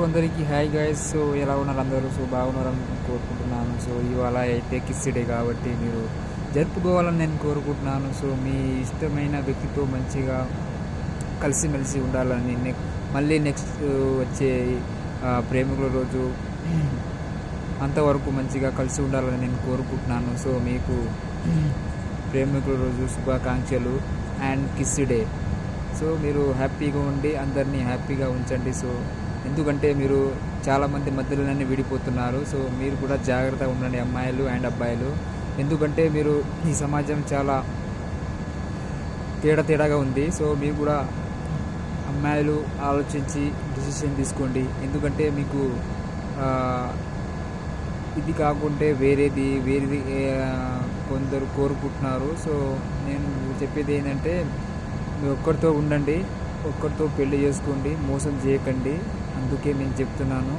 అందరికీ hi guys. So ఎలా ఉన్నారు అందరూ? సో బాగున్నారని కోరుకుంటున్నాను. సో ఇవాళ అయితే కిస్ డే కాబట్టి మీరు జరుపుకోవాలని నేను కోరుకుంటున్నాను. సో మీ ఇష్టమైన వ్యక్తితో మంచిగా కలిసిమెలిసి ఉండాలని మళ్ళీ నెక్స్ట్ వచ్చే ప్రేమికుల రోజు అంతవరకు మంచిగా కలిసి ఉండాలని నేను కోరుకుంటున్నాను. సో మీకు ప్రేమికుల రోజు శుభాకాంక్షలు అండ్ కిస్ డే. సో మీరు హ్యాపీగా ఉండి అందరినీ హ్యాపీగా ఉంచండి. సో ఎందుకంటే మీరు చాలామంది మధ్యలోనే విడిపోతున్నారు. సో మీరు కూడా జాగ్రత్తగా ఉండండి అమ్మాయిలు అండ్ అబ్బాయిలు. ఎందుకంటే మీరు ఈ సమాజం చాలా తేడాగా ఉంది. సో మీరు కూడా అమ్మాయిలు ఆలోచించి డిసిషన్ తీసుకోండి. ఎందుకంటే మీకు ఇది కాకుంటే వేరేది కొందరు కోరుకుంటున్నారు. సో నేను చెప్పేది ఏంటంటే మీరు ఒక్కరితో ఉండండి, ఒక్కరితో పెళ్లి చేసుకోండి, మోసం చేయకండి. అందుకే నేను చెప్తున్నాను.